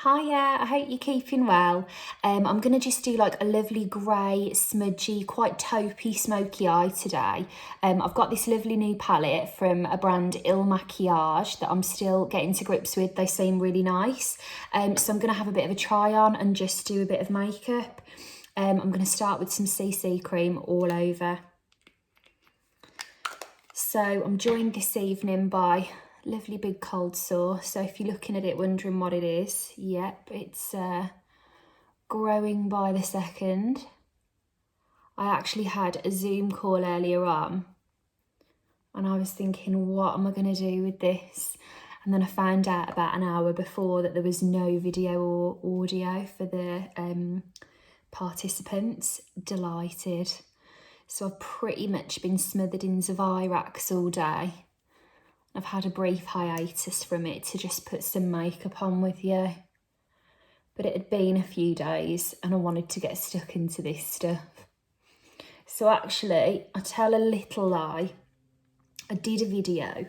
Hiya, I hope you're keeping well. I'm going to just do like a lovely grey, smudgy, quite taupey, smoky eye today. I've got this lovely new palette from a brand Il Makiage that I'm still getting to grips with. They seem really nice. So I'm going to have a bit of a try on and just do a bit of makeup. I'm going to start with some CC cream all over. So I'm joined this evening by lovely big cold sore. So if you're looking at it wondering what it is, yep, it's growing by the second. I actually had a Zoom call earlier on and I was thinking, what am I going to do with this? And then I found out about an hour before that there was no video or audio for the participants. Delighted. So I've pretty much been smothered in Zavirax all day. I've had a brief hiatus from it to just put some makeup on with you. But it had been a few days and I wanted to get stuck into this stuff. So actually, I tell a little lie. I did a video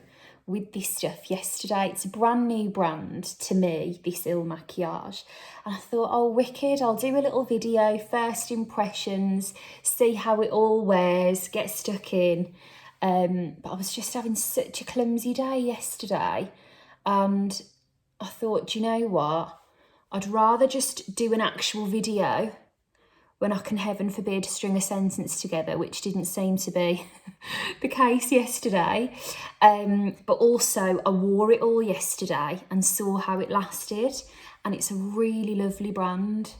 with this stuff yesterday. It's a brand new brand to me, this Il Makiage. And I thought, oh, wicked, I'll do a little video, first impressions, see how it all wears, get stuck in. But I was just having such a clumsy day yesterday and I thought, do you know what? I'd rather just do an actual video when I can, heaven forbid, string a sentence together, which didn't seem to be the case yesterday. But also I wore it all yesterday and saw how it lasted, and it's a really lovely brand.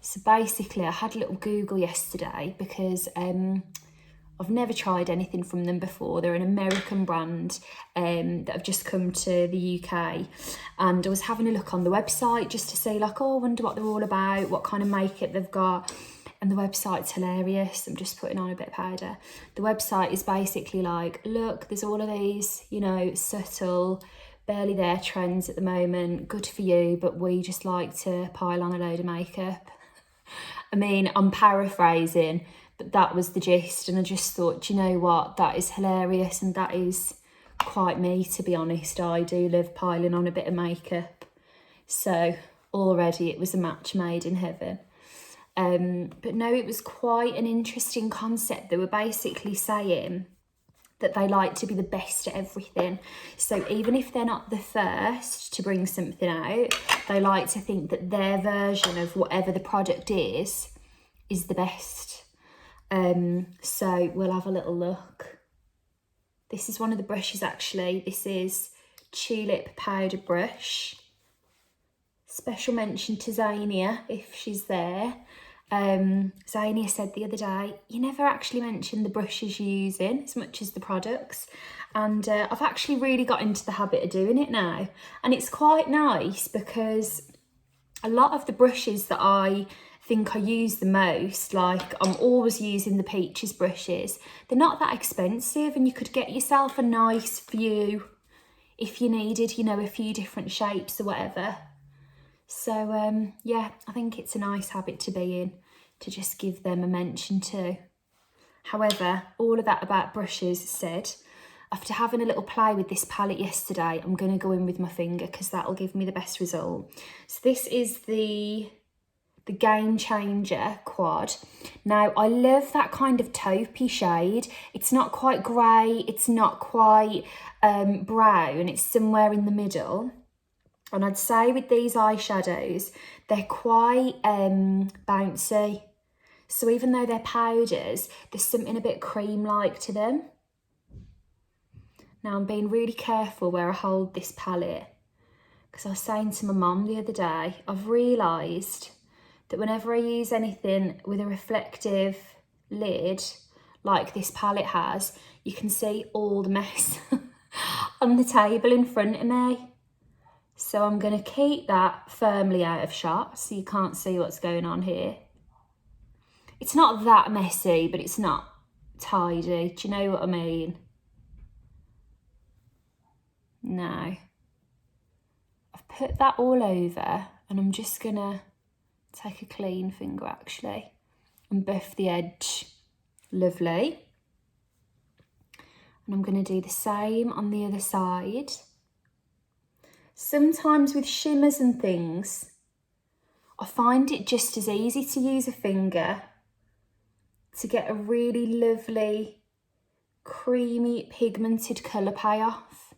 So basically I had a little Google yesterday because I've never tried anything from them before. They're an American brand that have just come to the UK. And I was having a look on the website just to see like, oh, I wonder what they're all about, what kind of makeup they've got. And the website's hilarious. I'm just putting on a bit of powder. The website is basically like, look, there's all of these, you know, subtle, barely there trends at the moment. Good for you, but we just like to pile on a load of makeup. I mean, I'm paraphrasing, but that was the gist, and I just thought, do you know what, that is hilarious, and that is quite me, to be honest. I do love piling on a bit of makeup, so already it was a match made in heaven. But no, it was quite an interesting concept. They were basically saying that they like to be the best at everything. So even if they're not the first to bring something out, they like to think that their version of whatever the product is the best. So we'll have a little look. This is one of the brushes actually. This is Tulip Powder Brush. Special mention to Zania if she's there. Zania said the other day, you never actually mention the brushes you're using as much as the products. And I've actually really got into the habit of doing it now. And it's quite nice because a lot of the brushes that I think I use the most, like I'm always using the Peaches brushes, they're not that expensive and you could get yourself a nice few if you needed, you know, a few different shapes or whatever. So yeah, I think it's a nice habit to be in, to just give them a mention too. However, all of that about brushes said, after having a little play with this palette yesterday, I'm going to go in with my finger because that'll give me the best result. So this is the Game Changer quad. Now I love that kind of taupey shade. It's not quite grey, it's not quite brown, it's somewhere in the middle. And I'd say with these eyeshadows, they're quite bouncy. So even though they're powders, there's something a bit cream-like to them. Now I'm being really careful where I hold this palette, because I was saying to my mum the other day, I've realised that whenever I use anything with a reflective lid, like this palette has, you can see all the mess on the table in front of me. So I'm going to keep that firmly out of shot so you can't see what's going on here. It's not that messy, but it's not tidy. Do you know what I mean? Now, I've put that all over and I'm just going to take a clean finger actually and buff the edge. Lovely. And I'm going to do the same on the other side. Sometimes with shimmers and things, I find it just as easy to use a finger to get a really lovely, creamy, pigmented colour payoff.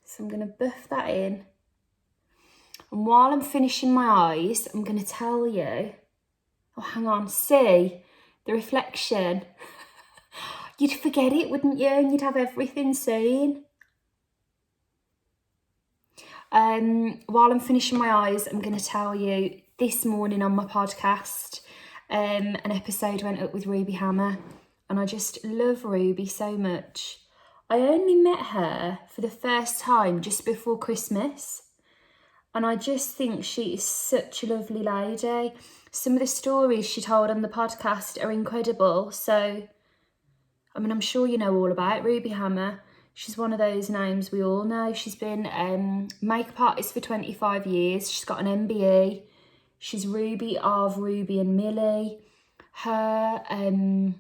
So I'm going to buff that in. And while I'm finishing my eyes, I'm going to tell you, oh, hang on, see the reflection. You'd forget it, wouldn't you? And you'd have everything seen. While I'm finishing my eyes, I'm going to tell you, this morning on my podcast, an episode went up with Ruby Hammer, and I just love Ruby so much. I only met her for the first time just before Christmas, and I just think she is such a lovely lady. Some of the stories she told on the podcast are incredible. So, I mean, I'm sure you know all about Ruby Hammer. She's one of those names we all know. She's been makeup artist for 25 years. She's got an MBE. She's Ruby of Ruby and Millie. Her and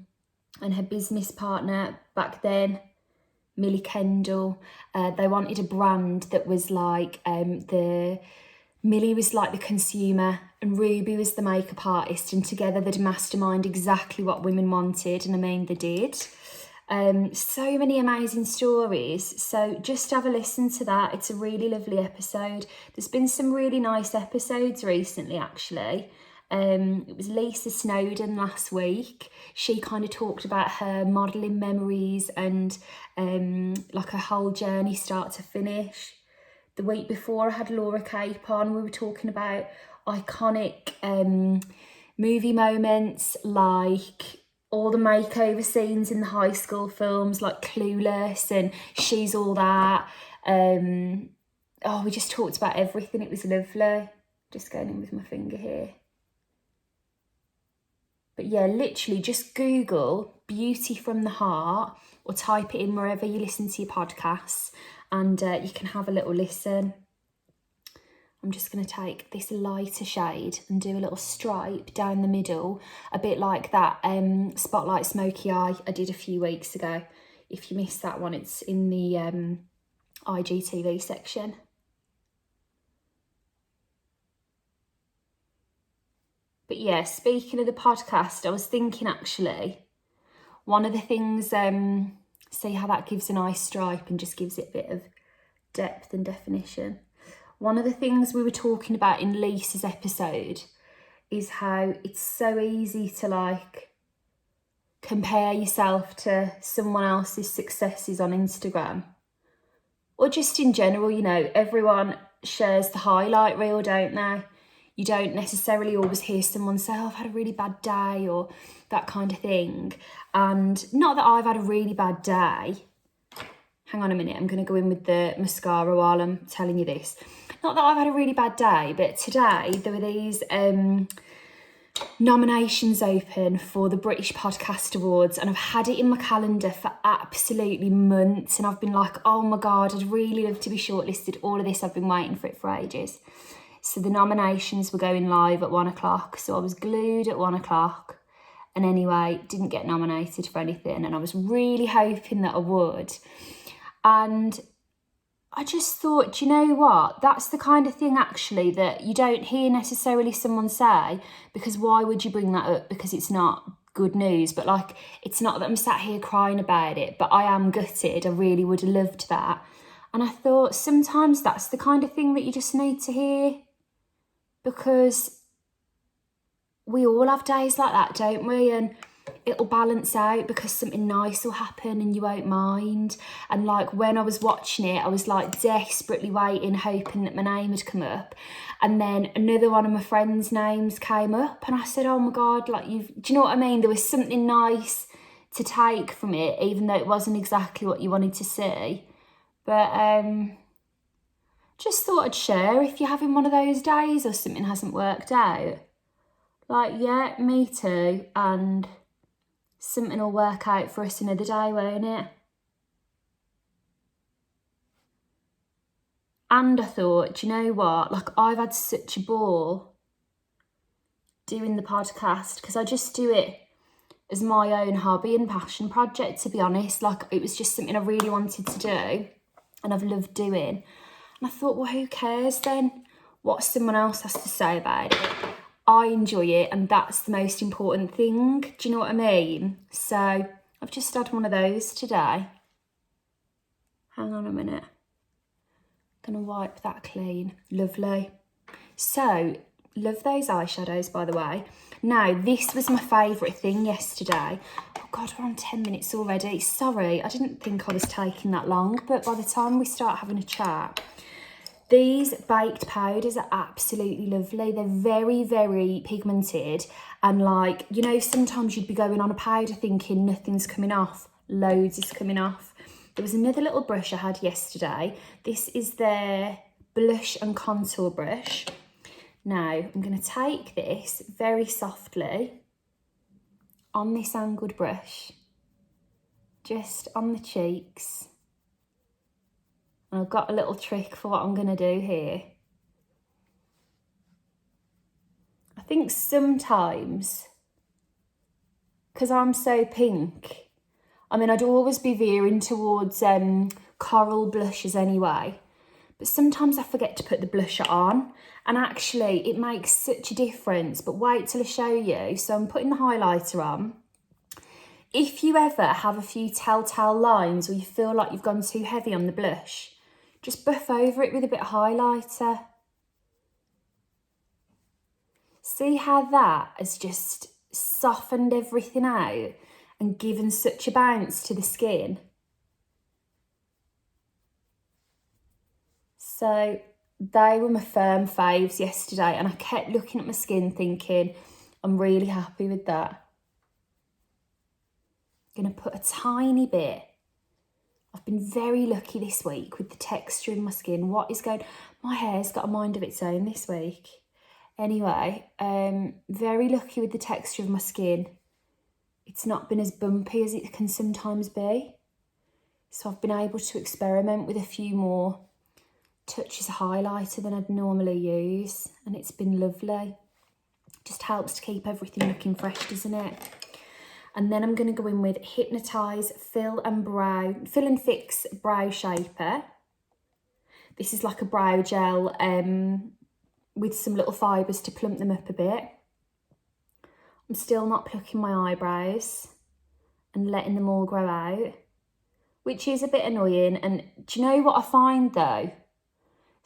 her business partner back then, Millie Kendall, they wanted a brand that was like Millie was like the consumer and Ruby was the makeup artist, and together they'd mastermind exactly what women wanted, and I mean they did. So many amazing stories, so just have a listen to that. It's a really lovely episode. There's been some really nice episodes recently actually. It was Lisa Snowdon last week. She kind of talked about her modelling memories and like her whole journey start to finish. The week before I had Laura Cape on. We were talking about iconic movie moments, like all the makeover scenes in the high school films, like Clueless and She's All That. We just talked about everything. It was lovely. Just going in with my finger here. But yeah, literally just Google Beauty from the Heart or type it in wherever you listen to your podcasts, and you can have a little listen. I'm just going to take this lighter shade and do a little stripe down the middle, a bit like that Spotlight Smoky Eye I did a few weeks ago. If you missed that one, it's in the IGTV section. But yeah, speaking of the podcast, I was thinking actually, one of the things, see how that gives a nice stripe and just gives it a bit of depth and definition. One of the things we were talking about in Lisa's episode is how it's so easy to like compare yourself to someone else's successes on Instagram. Or just in general, you know, everyone shares the highlight reel, don't they? You don't necessarily always hear someone say, oh, I've had a really bad day or that kind of thing. And not that I've had a really bad day. Hang on a minute, I'm going to go in with the mascara while I'm telling you this. Not that I've had a really bad day, but today there were these nominations open for the British Podcast Awards, and I've had it in my calendar for absolutely months, and I've been like, oh my God, I'd really love to be shortlisted. All of this, I've been waiting for it for ages. So the nominations were going live at 1 o'clock, so I was glued at 1 o'clock. And anyway, didn't get nominated for anything, and I was really hoping that I would. And I just thought, do you know what? That's the kind of thing actually that you don't hear necessarily someone say, because why would you bring that up? Because it's not good news. But like, it's not that I'm sat here crying about it, but I am gutted. I really would have loved that. And I thought sometimes that's the kind of thing that you just need to hear, because we all have days like that, don't we? And it'll balance out because something nice will happen and you won't mind. And like when I was watching it, I was like desperately waiting, hoping that my name had come up. And then another one of my friends' names came up and I said, oh my God, like do you know what I mean? There was something nice to take from it, even though it wasn't exactly what you wanted to see. But just thought I'd share if you're having one of those days or something hasn't worked out. Like, yeah, me too. And something will work out for us another day, won't it? And I thought, do you know what? Like, I've had such a ball doing the podcast, because I just do it as my own hobby and passion project, to be honest. Like, it was just something I really wanted to do and I've loved doing. And And I thought, well, who cares then what someone else has to say about it? I enjoy it, and that's the most important thing. Do you know what I mean? So I've just had one of those today. Hang on a minute. Gonna wipe that clean. Lovely. So, love those eyeshadows, by the way. Now, this was my favourite thing yesterday. Oh God, we're on 10 minutes already. Sorry, I didn't think I was taking that long, but by the time we start having a chat, these baked powders are absolutely lovely. They're very, very pigmented, and like, you know, sometimes you'd be going on a powder thinking nothing's coming off. Loads is coming off. There was another little brush I had yesterday. This is their blush and contour brush. Now, I'm going to take this very softly on this angled brush, just on the cheeks. And I've got a little trick for what I'm going to do here. I think sometimes, because I'm so pink, I mean, I'd always be veering towards coral blushes anyway. But sometimes I forget to put the blusher on, and actually it makes such a difference. But wait till I show you. So I'm putting the highlighter on. If you ever have a few telltale lines, or you feel like you've gone too heavy on the blush, just buff over it with a bit of highlighter. See how that has just softened everything out and given such a bounce to the skin? So they were my firm faves yesterday, and I kept looking at my skin thinking, I'm really happy with that. I'm going to put a tiny bit. I've been very lucky this week with the texture in my skin. What is going... My hair's got a mind of its own this week. Anyway, very lucky with the texture of my skin. It's not been as bumpy as it can sometimes be. So I've been able to experiment with a few more touches of highlighter than I'd normally use, and it's been lovely. Just helps to keep everything looking fresh, doesn't it? And then I'm going to go in with Hypnotise Fill and Fix Brow Shaper. This is like a brow gel with some little fibres to plump them up a bit. I'm still not plucking my eyebrows and letting them all grow out, which is a bit annoying. And do you know what I find though?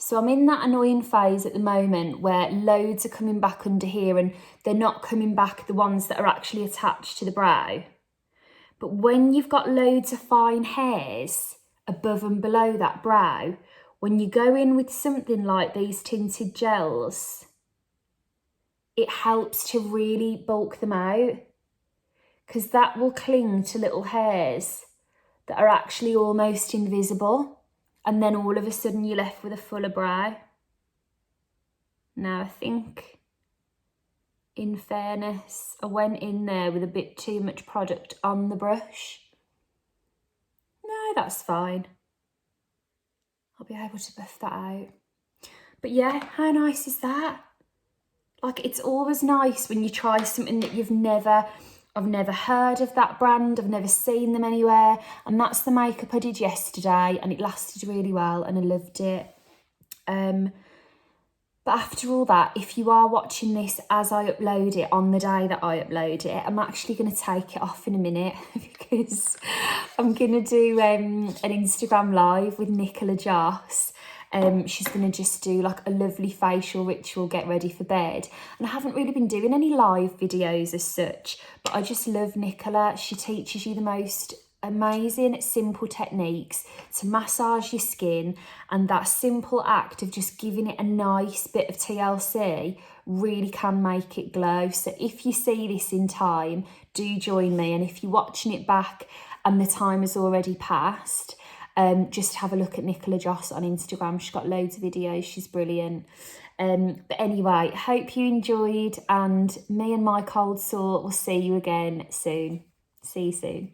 So I'm in that annoying phase at the moment where loads are coming back under here, and they're not coming back, the ones that are actually attached to the brow. But when you've got loads of fine hairs above and below that brow, when you go in with something like these tinted gels, it helps to really bulk them out, because that will cling to little hairs that are actually almost invisible. And then all of a sudden you're left with a fuller brow. Now I think, in fairness, I went in there with a bit too much product on the brush. No, that's fine. I'll be able to buff that out. But yeah, how nice is that? Like, it's always nice when you try something that I've never heard of that brand, I've never seen them anywhere, and that's the makeup I did yesterday, and it lasted really well and I loved it. But after all that, if you are watching this as I upload it on the day that I upload it, I'm actually going to take it off in a minute because I'm going to do an Instagram live with Nicola Joss. She's going to just do like a lovely facial ritual, get ready for bed. And I haven't really been doing any live videos as such, but I just love Nicola. She teaches you the most amazing, simple techniques to massage your skin, and that simple act of just giving it a nice bit of TLC really can make it glow. So if you see this in time, do join me, and if you're watching it back and the time has already passed, just have a look at Nicola Joss on Instagram. She's got loads of videos, she's brilliant. But anyway, hope you enjoyed, and me and my cold sore will see you again soon. See you soon.